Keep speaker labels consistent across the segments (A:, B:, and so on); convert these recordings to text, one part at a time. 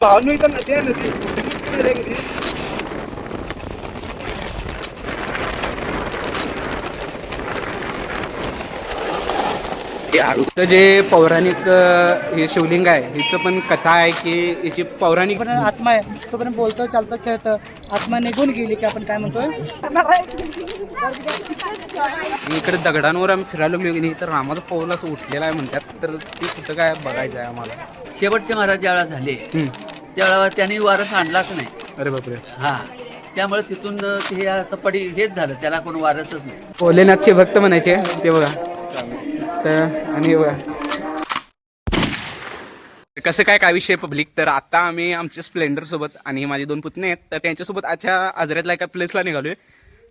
A: भावनी तर नदी आहे नदी तर जे पौराणिक हे शिवलिंग आहे हिचं पण कथा आहे की याची पौराणिक
B: आत्मा आहे तोपर्यंत बोलतं चालतं खेळतं आत्मा निघून गेली की आपण काय म्हणतोय
A: इकडे दगडांवर आम्ही फिरायला लागलो की नाही तर रामाचं पाऊल असं उठलेलं आहे म्हणतात तर ते कुठं काय बघायचं आहे आम्हाला.
C: शेवटचे महाराज ज्यावेळा झाले त्यावेळेला त्यांनी वारस आणलाच नाही.
A: अरे बापरे.
C: हा त्यामुळे तिथून हे असं पडी हेच झालं त्याला कोण वारसच नाही.
A: भोलेनाथचे भक्त म्हणायचे ते बघा. तर आणि कसं काय विषय पब्लिक तर आता आम्ही आमच्या स्प्लेंडर सोबत आणि माझे 2 पुतणे आहेत तर त्यांच्यासोबत आजच्या आजऱ्यातल्या एका प्लेसला निघालोय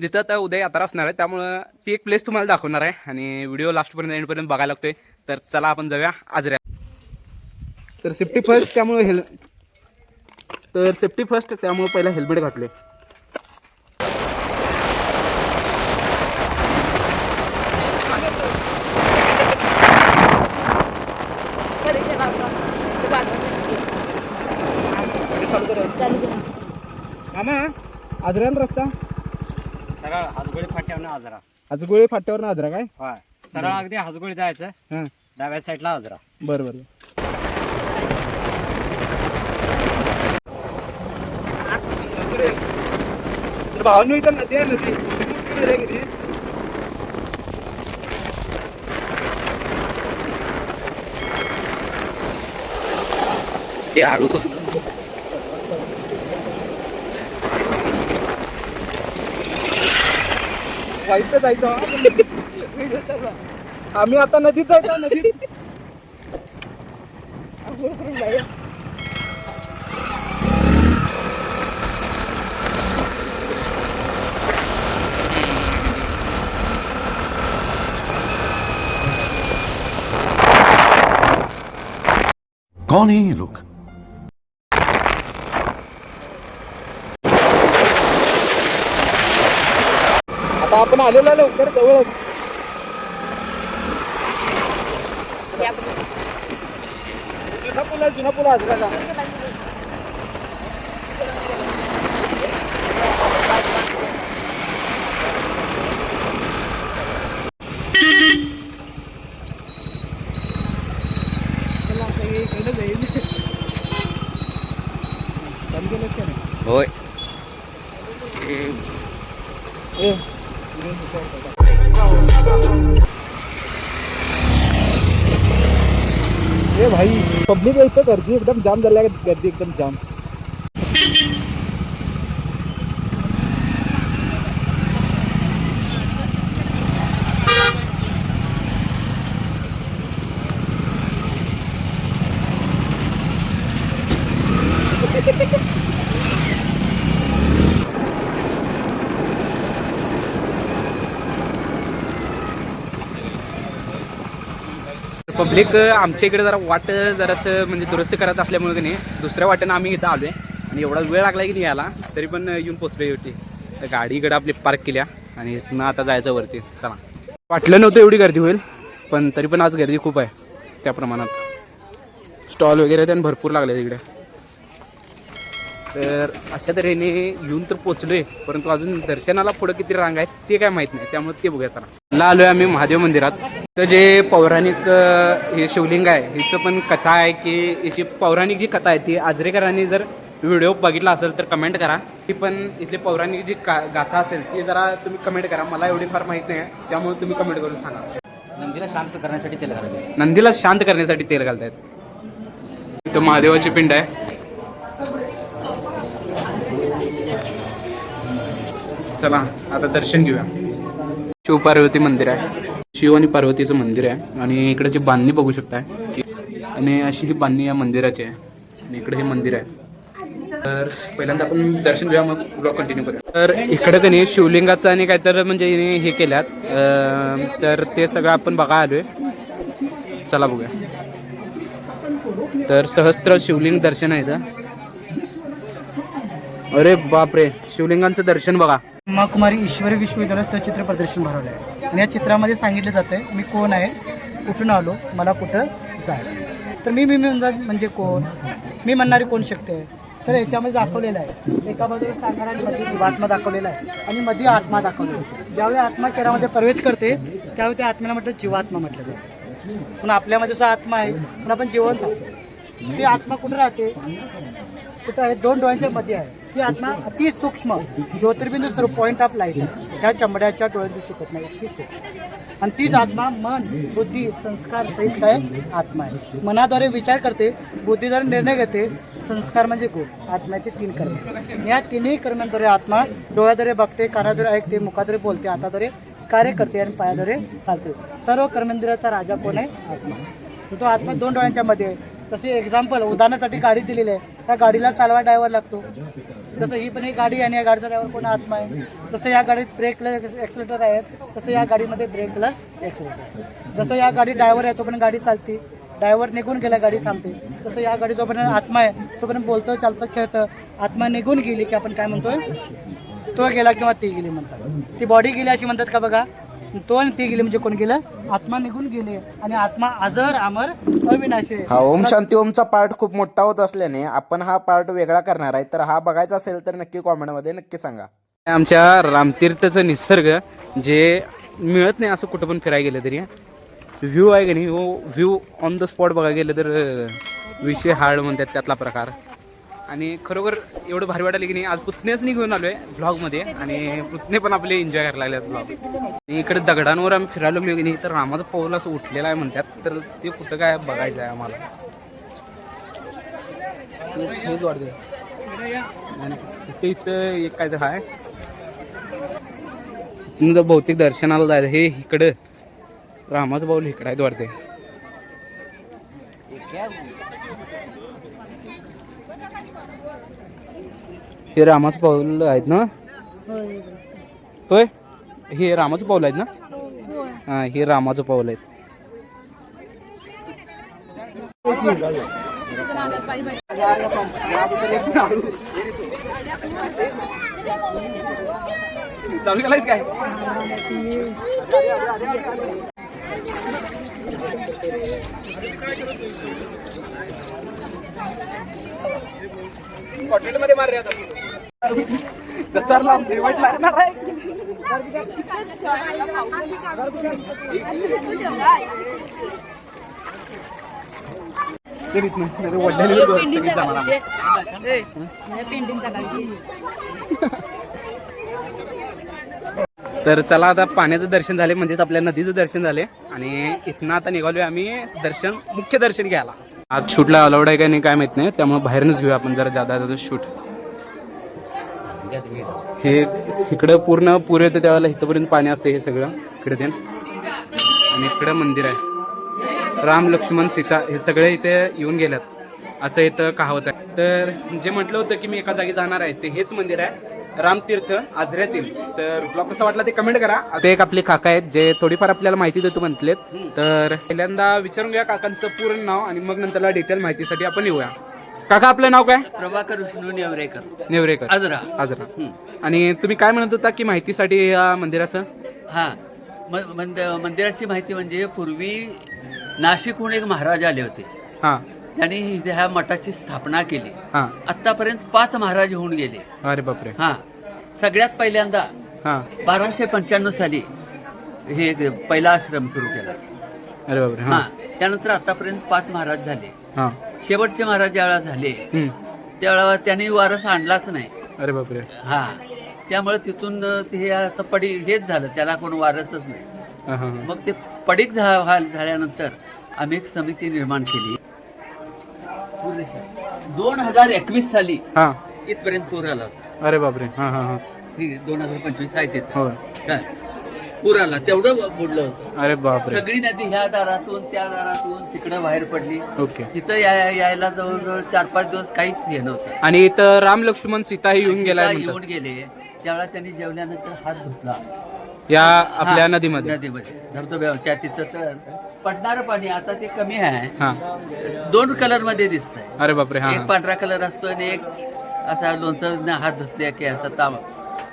A: जिथं आता उद्या यात्रा असणार आहे त्यामुळं ती एक प्लेस तुम्हाला दाखवणार आहे आणि व्हिडिओ लास्टपर्यंत एंडपर्यंत बघायला लागतोय. तर चला आपण जाऊया आजऱ्यात. तर सेफ्टी फर्स्ट त्यामुळे पहिला हेल्मेट घातले. आजऱ्याला रस्ता
D: सरळ हातगोळी फाट्यावर आजरा.
A: आजगोळी फाट्यावर ना आजरा काय
D: होय सरळ अगदी हातगोळी जायचं
A: हां
D: डाव्या साईडला आजरा.
A: बरं बरं. भावनी तर नदी आहे नदी जायचं आम्ही आता नदीत जायचं नदीत.
E: कौन है ये लोग?
A: आता आपण आलेलो आहे लवकर जवळच. जुना पूल आजरा.
C: होय
A: ए भाई पब्लिक इथं गर्दी एकदम जाम झाली आहे. गर्दी एकदम जाम. पब्लिक आमच्या इकडे जरा वाट जरासं म्हणजे दुरुस्त करत असल्यामुळे की नाही दुसऱ्या वाटेनं आम्ही इथं आलोय आणि एवढा वेळ लागला की नाही याला तरी पण येऊन पोचलोय होती. गाडी इकडे आपली पार्क केल्या आणि इथनं आता जायचं वरती. चला वाटलं नव्हतं एवढी गर्दी होईल पण तरी पण आज गर्दी खूप आहे त्या प्रमाणात. स्टॉल वगैरे त्यांनी भरपूर लागले तिकडे. तर अशा तऱ्हेने येऊन तर पोचलोय परंतु अजून दर्शनाला पुढं किती रांग आहेत ते काय माहीत नाही त्यामुळे ते बघूया. चला आलोय आम्ही महादेव मंदिरात. तर जे पौराणिक हे शिवलिंग आहे हिचं पण कथा आहे की याची पौराणिक जी कथा आहे ती आजरेकरांनी जर व्हिडिओ बघितला असेल तर कमेंट करा. ती पण इथली पौराणिक जी गाथा असेल ती जरा तुम्ही कमेंट करा. मला एवढी फार माहीत नाही आहे त्यामुळे तुम्ही कमेंट करून सांगा.
D: नंदीला शांत करण्यासाठी तेल घालतात.
A: नंदीला शांत करण्यासाठी तेल घालतायत. इथं महादेवाची पिंड आहे. चला आता दर्शन घेऊया. शिवपार्वती मंदिर आहे. शिव आणि पार्वतीचं मंदिर आहे आणि इकडे जी बांधणी बघू शकताय आणि अशी ही बांधणी या मंदिराची आहे आणि इकडे हे मंदिर आहे. तर पहिल्यांदा आपण दर्शन घेऊया मग ब्लॉग कंटिन्यू करूया. तर इकडे कधी शिवलिंगाचं आणि काय तर म्हणजे हे केल्यात तर ते सगळं आपण बघा आलोय. चला बघूया. तर सहस्त्र शिवलिंग दर्शन आहे इथं. अरे बापरे शिवलिंगांचं दर्शन बघा.
B: ब्रह्माकुमारी ईश्वरी विश्वविद्यालय सचित्र प्रदर्शन भरवलं आहे आणि या चित्रामध्ये सांगितलं जातं आहे मी कोण आहे कुठून आलो मला कुठं जायचं. तर मी म्हणजे कोण, मी म्हणणारी कोण शक्ती आहे. तर याच्यामध्ये दाखवलेलं आहे, एका बाजूला सांगणार आणि मध्ये जीवात्मा दाखवलेला आहे आणि मध्ये आत्मा दाखवलेला आहे. ज्यावेळी आत्मा शरीरामध्ये प्रवेश करते त्यावेळी त्या आत्म्याला म्हटलं जीवात्मा म्हटलं जातं. पण आपल्यामध्ये जो आत्मा आहे पण आपण जिवंत आहोत. ती आत्मा कुठं राहते, कुठं आहे, दोन डोळ्यांच्या मध्ये आहे. ती आत्मा अति सूक्ष्म ज्योतिर्बिंदू स्वरूप पॉईंट ऑफ लाईट आहे, ह्या चमड्याच्या डोळ्यात शिकत नाही, अति सूक्ष्म. आणि तीच आत्मा मन बुद्धी संस्कार सहित काय आत्मा आहे. मनाद्वारे विचार करते, बुद्धीद्वारे निर्णय घेते, संस्कार म्हणजे गुण. आत्म्याचे 3 कर्म. या तिन्ही कर्मांद्वारे आत्मा डोळ्याद्वारे बघते, कानाद्वारे ऐकते, मुखाद्वारे बोलते, हाताद्वारे कार्य करते आणि पायाद्वारे चालते. सर्व कर्मेंद्रियाचा राजा कोण आहे, आत्मा. तो आत्मा 2 डोळ्यांच्या मध्ये आहे. तसे एक्झाम्पल उदाहरणासाठी गाडी दिलेली आहे, त्या गाडीला चालवा ड्रायव्हर लागतो. जसं ही पण एक गाडी आणि या गाडीचा ड्रायव्हर कोण, आत्मा आहे. तसं या गाडीत ब्रेक एक्सलेटर आहेत, तसं या गाडीमध्ये ब्रेक प्लस एक्सलेटर. जसं या गाडी ड्रायव्हर आहे तोपर्यंत गाडी चालते, ड्रायव्हर निघून गेला गाडी थांबते. तसं या गाडी जोपर्यंत आत्मा आहे तोपर्यंत बोलतं चालतं खेळतं. आत्मा निघून गेली की आपण काय म्हणतोय, तो गेला किंवा ती गेली म्हणतात. ती बॉडी गेली अशी म्हणतात का बघा, तो आणि ती गेली म्हणजे कोण गेलं, आत्मा निघून गेले. आणि आत्मा अजर अमर अविनाशी आहे.
A: हा ओम शांती ओमचा पार्ट खूप मोठा होत असल्याने आपण हा पार्ट वेगळा करणार आहे. तर हा बघायचा असेल तर नक्की कॉमेंटमध्ये नक्की सांगा. आमच्या रामतीर्थचं निसर्ग जे मिळत नाही असं कुठं पण फिरायला गेलं तरी व्ह्यू आहे की नाही, व्ह्यू ऑन द स्पॉट बघायला गेलं तर विषय हार्ड म्हणतात त्यातला प्रकार. आणि खरोखर एवढं भारी वाटायला की नाही. आज पुतण्याच घेऊन आलो आहे ब्लॉगमध्ये आणि पुतणे पण आपले एन्जॉय करायला लागले ब्लॉग. आणि इकडे दगडांवर आम्ही फिरायला लागलो की नाही तर रामाचं पाऊल असं उठलेलं आहे म्हणतात. तर ते कुठं काय बघायचं आहे आम्हाला. ते इथं एक काय तर आहे, बहुतेक दर्शनाला जायचं. हे इकडं रामाचं पाऊल इकडं आहे वाटते. हे रामाचं पाऊल आहेत ना, होय हे रामाचं पाऊल आहेत ना. हा हे रामाचं पाऊल आहेत. चालू केलायच काय, हॉटेलमध्ये मार रे आता. तर चला आता पाण्याचं दर्शन झाले म्हणजेच आपल्या नदीचं दर्शन झाले आणि इथनं आता निघालोय आम्ही मुख्य दर्शन घ्यायला. आज शूटला अलाउड आहे का नाही काय माहित नाही, त्यामुळे बाहेरनच घेऊया आपण जरा जादा शूट. हे इकडं पूर्ण पूर येतं त्यावेळेला इथंपर्यंत पाणी असतं हे सगळं इकडे ते. आणि इकडं मंदिर आहे, राम लक्ष्मण सीता हे सगळे इथे येऊन गेल्यात असं इथं कहावत आहे. तर जे म्हटलं होतं की मी एका जागी जाणार आहे ते हेच मंदिर आहे, रामतीर्थ आजऱ्यातील. तर ब्लॉग कसा वाटला ते कमेंट करा. आता एक आपले काका आहेत जे थोडीफार आपल्याला माहिती देतो म्हटलेत. तर पहिल्यांदा विचारून घ्या काकांचं पूर्ण नाव आणि मग नंतरला डिटेल माहितीसाठी आपण येऊया. काका आपलं नाव काय?
C: प्रभाकर विष्णू
A: नेवरेकर
C: आजरा.
A: आणि तुम्ही काय म्हणत होता की माहितीसाठी या मंदिराचं?
C: हा मंदिराची माहिती म्हणजे पूर्वी नाशिकहून एक महाराज आले होते.
A: हा
C: त्यांनी ह्या मठाची स्थापना केली.
A: हा
C: आतापर्यंत 5 महाराज होऊन गेले.
A: अरे बापरे.
C: हा सगळ्यात पहिल्यांदा
A: हा
C: 1295 साली हे पहिला आश्रम सुरू केला.
A: अरे बापरे.
C: हा त्यानंतर आतापर्यंत 5 महाराज झाले.
A: हा
C: शेवटचे महाराज ज्यावेळा झाले त्यावेळेला त्यांनी वारस आणलाच नाही.
A: अरे बापरे.
C: हा त्यामुळे तिथून हे असं हेच झालं, त्याला कोण वारसच नाही. मग ते पडीक झाल्यानंतर आम्ही एक समिती निर्माण केली. 2021 साली
A: हा
C: इथपर्यंत पूर आला होता.
A: अरे बापरे. हा हा हा
C: 2025 आहे तिथं
A: हो.
C: काय पूर आला तेवढं बुडलं होतं.
A: अरे बापरे.
C: सगळी नदी ह्या दारातून त्या दारातून तिकडे बाहेर पडली.
A: ओके.
C: तिथं यायला जवळजवळ 4-5 दिवस काहीच हे नव्हतं.
A: आणि इथं राम लक्ष्मण सीता ही येऊन गेला
C: येऊन गेले. त्यावेळेला त्यांनी जेवल्यानंतर हात धुतला
A: या आपल्या नदीमध्ये
C: धबधब्याच्या. तिथं तर पडणारं पाणी आता ते कमी आहे.
A: हा
C: 2 कलर मध्ये दिसतंय.
A: अरे बापरे. हा
C: एक पांढरा कलर असतो आणि एक असा लोणचं हात धुतले की असा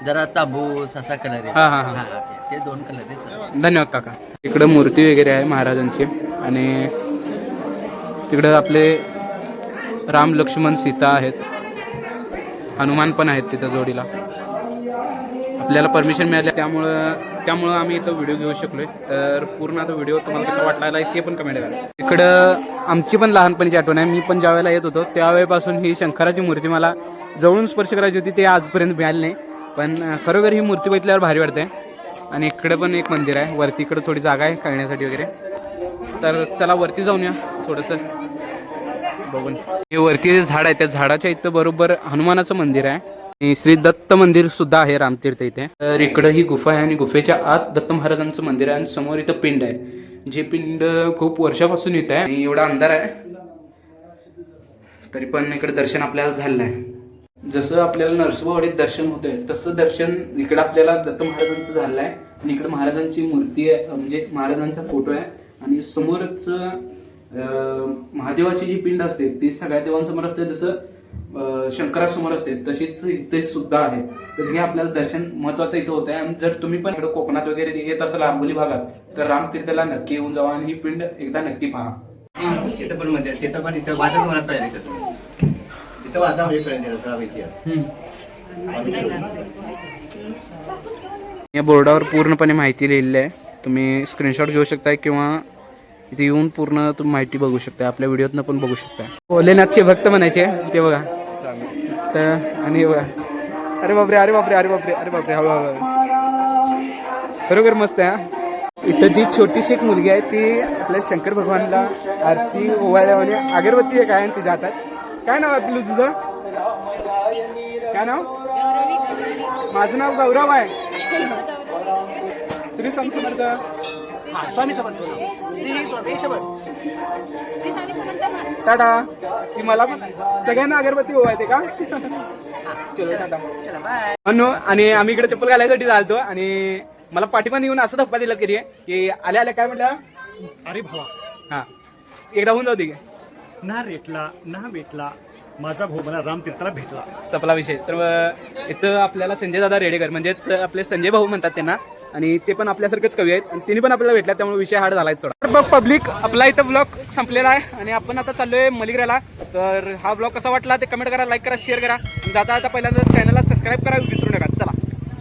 C: जरा तांबूस असा कलर
A: हा हा हा
C: आहे. ते 2 कलर आहेत.
A: धन्यवाद काका. इकडं मूर्ती वगैरे आहे महाराजांची आणि तिकडं आपले राम लक्ष्मण सीता आहेत, हनुमान पण आहेत तिथं जोडीला. आपल्याला परमिशन मिळाली त्यामुळं आम्ही इथं व्हिडिओ घेऊ शकलोय. तर पूर्ण आता व्हिडिओ तुम्हाला कसा वाटला ते पण कमेंट करा. इकडं आमची पण लहानपणीची आठवण आहे. मी पण ज्यावेळेला येत होतो त्यावेळेपासून ही शंकराची मूर्ती मला जवळून स्पर्श करायची होती, ते आजपर्यंत मिळाली नाही. पण खरोखर ही मूर्ती बघितल्यावर भारी वाटते. आणि इकडे पण एक मंदिर आहे वरती, इकडे थोडी जागा आहे खेळण्यासाठी वगैरे. तर चला वरती जाऊन या थोडंसं बघून. हे वरती जे झाड आहे त्या झाडाच्या इथं बरोबर हनुमानाचं मंदिर आहे आणि श्री दत्त मंदिर सुद्धा आहे रामतीर्थ इथे. तर इकडं ही गुफा आहे आणि गुफेच्या आत दत्त महाराजांचं मंदिर आहे आणि समोर इथं पिंड आहे, जे पिंड खूप वर्षापासून इथं आहे आणि एवढा अंधार आहे तरी पण इकडे दर्शन आपल्याला झालेलं आहे. जसं आपल्याला नरसोबावाडीत दर्शन होतंय तसं दर्शन इकडं आपल्याला दत्त महाराजांचं झालं आहे. आणि इकडे महाराजांची मूर्ती आहे, म्हणजे महाराजांचा फोटो आहे आणि समोरच महादेवाची जी पिंड असते ती सगळ्या देवांसमोर असते, जसं शंकरासमोर असते तशीच इथे सुद्धा आहे. तर हे आपल्याला दर्शन महत्वाचं इथं होतं आहे. आणि जर तुम्ही पण इकडे कोकणात वगैरे येत असाल आंबोली भागात तर रामतीर्थला नक्की येऊन जावा आणि ही पिंड एकदा नक्की पहा.
D: तिथं पण मध्ये तिथं पण इथं वाजत मला तयारी करतो. तिथं वाजा
A: या बोर्डावर पूर्णपणे माहिती लिहिलेली आहे, तुम्ही स्क्रीनशॉट घेऊ शकताय किंवा इथे येऊन पूर्ण तुम्ही माहिती बघू शकता. आपल्या व्हिडिओतनं पण बघू शकता. भोलेनाथचे भक्त म्हणायचे ते बघा. तर आणि बघा, अरे बापरे अरे बापरे अरे बापरे अरे बापरे, हळूहळू खरोखर मस्त आहे. इथं जी छोटीशी एक मुलगी आहे ती आपल्या शंकर भगवानला आरती ओवाळल्याने अगरबत्ती आहे काय आणि तिच्या हातात. काय नाव आहे आपलं तुझं? काय नाव? माझं नाव गौरव आहे. श्री स्वामी समर्थ. स्वामी समर्थ. श्री स्वामी समर्थ. टाटा. ती मला पण सगळ्यांना अगरबत्ती ओवाळते का? चलो टाटा. म्हणून आणि आम्ही इकडे चप्पल घालायसाठी चालतो आणि मला पाठीमान येऊन असं धप्पा दिला की आल्या आल्या काय म्हटलं,
F: अरे भावा,
A: हा एकदा होऊन जाऊ दे.
F: ना रेटला ना भेटला माझा भाऊ मला रामतीर्थला भेटला.
A: सपला विषय. तर इथं आपल्याला संजय दादा रेडेकर म्हणजेच आपले संजय भाऊ म्हणतात त्यांना, आणि ते पण आपल्यासारखेच कवी आहेत आणि त्यांनी पण आपल्याला भेटला, त्यामुळे विषय हार्ड झालाय थोडा. तर पब्लिक आपला इथं ब्लॉग संपलेला आहे आणि आपण आता चाललोय मलिग्राला. तर हा ब्लॉग कसा वाटला ते कमेंट करा, लाईक करा, शेअर करा. जाता आता पहिल्यांदा चॅनलला सबस्क्राईब करा विसरू नका. चला.